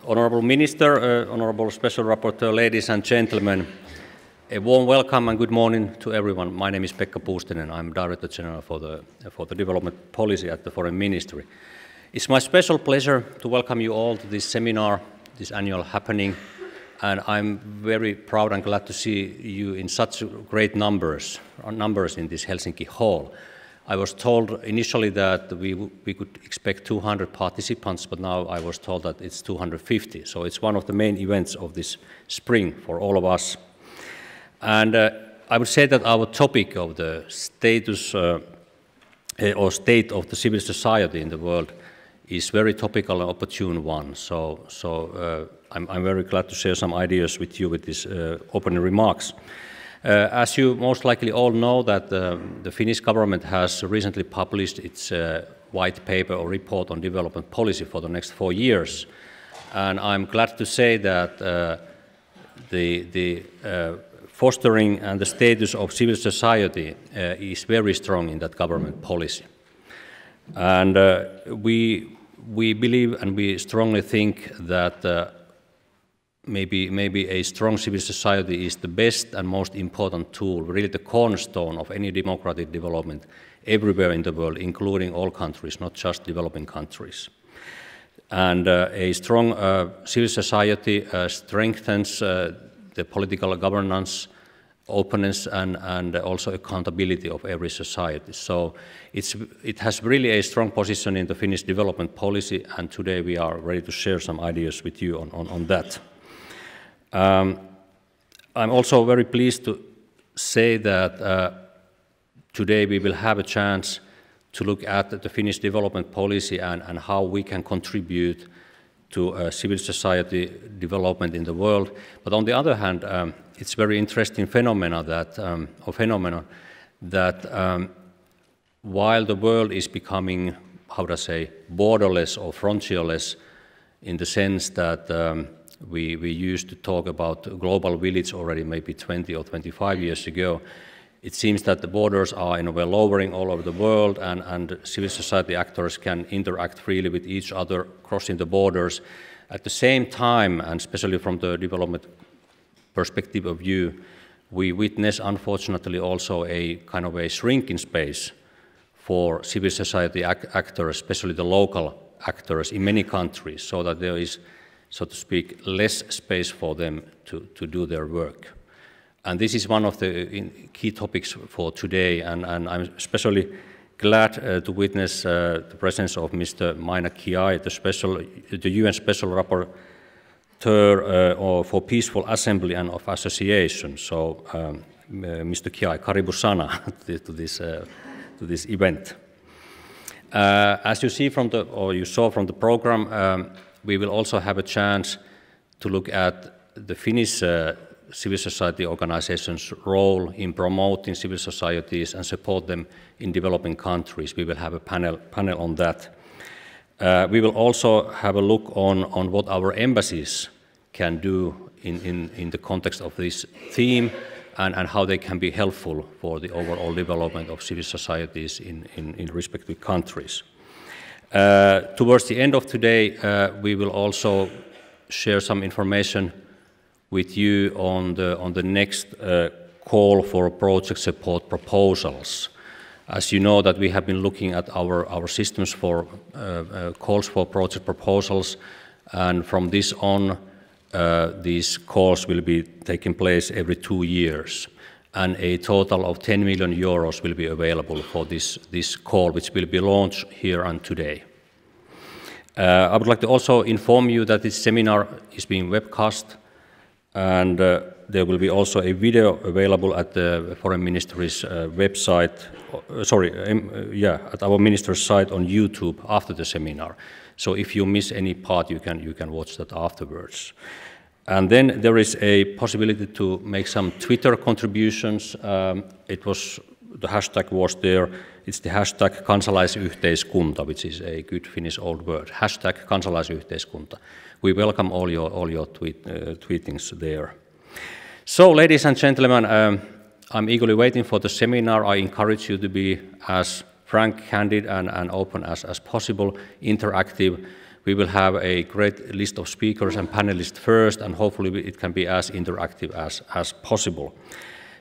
Honourable Minister, Honourable Special Rapporteur, ladies and gentlemen, a warm welcome and good morning to everyone. My name is Pekka Puustinen. I'm Director General for the Development Policy at the Foreign Ministry. It's my special pleasure to welcome you all to this seminar, this annual happening, and I'm very proud and glad to see you in such great numbers in this Helsinki hall. I was told initially that we could expect 200 participants, but now I was told that it's 250. So it's one of the main events of this spring for all of us. And I would say that our topic of the status or state of the civil society in the world is very topical and opportune one. So I'm very glad to share some ideas with you with these opening remarks. As you most likely all know, that the Finnish government has recently published its white paper or report on development policy for the next 4 years. And I'm glad to say that the fostering and the status of civil society is very strong in that government policy. And we believe and we strongly think that maybe a strong civil society is the best and most important tool, really the cornerstone of any democratic development everywhere in the world, including all countries, not just developing countries. And a strong civil society strengthens the political governance, openness, and also accountability of every society. So it has really a strong position in the Finnish development policy, and today we are ready to share some ideas with you on that. I'm also very pleased to say that today we will have a chance to look at the Finnish development policy and how we can contribute to civil society development in the world. But on the other hand, it's very interesting phenomenon that while the world is becoming, how to say, borderless or frontierless, in the sense that we used to talk about global village already maybe 20 or 25 years ago. It seems that the borders are in a way lowering all over the world, and civil society actors can interact freely with each other, crossing the borders. At the same time, and especially from the development perspective of view, we witness unfortunately also a kind of a shrinking space for civil society actors, especially the local actors in many countries, so that there is, so to speak, less space for them to do their work. And this is one of the key topics for today, and I'm especially glad to witness the presence of Mr. Maina Kiai, the UN Special Rapporteur for Peaceful Assembly and of Association. So, Mr. Kiai, karibu sana to this event. As you see from you saw from the program, we will also have a chance to look at the Finnish civil society organizations' role in promoting civil societies and support them in developing countries. We will have a panel on that. We will also have a look on what our embassies can do in the context of this theme and how they can be helpful for the overall development of civil societies in respective countries. Towards the end of today, we will also share some information with you on the next call for project support proposals. As you know, that we have been looking at our systems for calls for project proposals, and from this on, these calls will be taking place every 2 years, and a total of 10 million euros will be available for this call, which will be launched here and today. I would like to also inform you that this seminar is being webcast, and there will be also a video available at the Foreign Ministry's website, at our minister's site on YouTube after the seminar. So if you miss any part, you can watch that afterwards. And then there is a possibility to make some Twitter contributions. The hashtag was there. It's the hashtag kansalaisyhteiskunta, which is a good Finnish old word. Hashtag kansalaisyhteiskunta. We welcome all your tweetings there. So, ladies and gentlemen, I'm eagerly waiting for the seminar. I encourage you to be as frank, candid, and open as possible, interactive. We will have a great list of speakers and panelists first, and hopefully it can be as interactive as possible.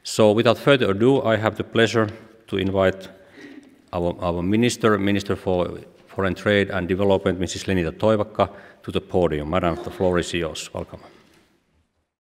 So without further ado, I have the pleasure to invite our Minister for Foreign Trade and Development, Mrs. Lenita Toivakka, to the podium. Madam, the floor is yours. Welcome.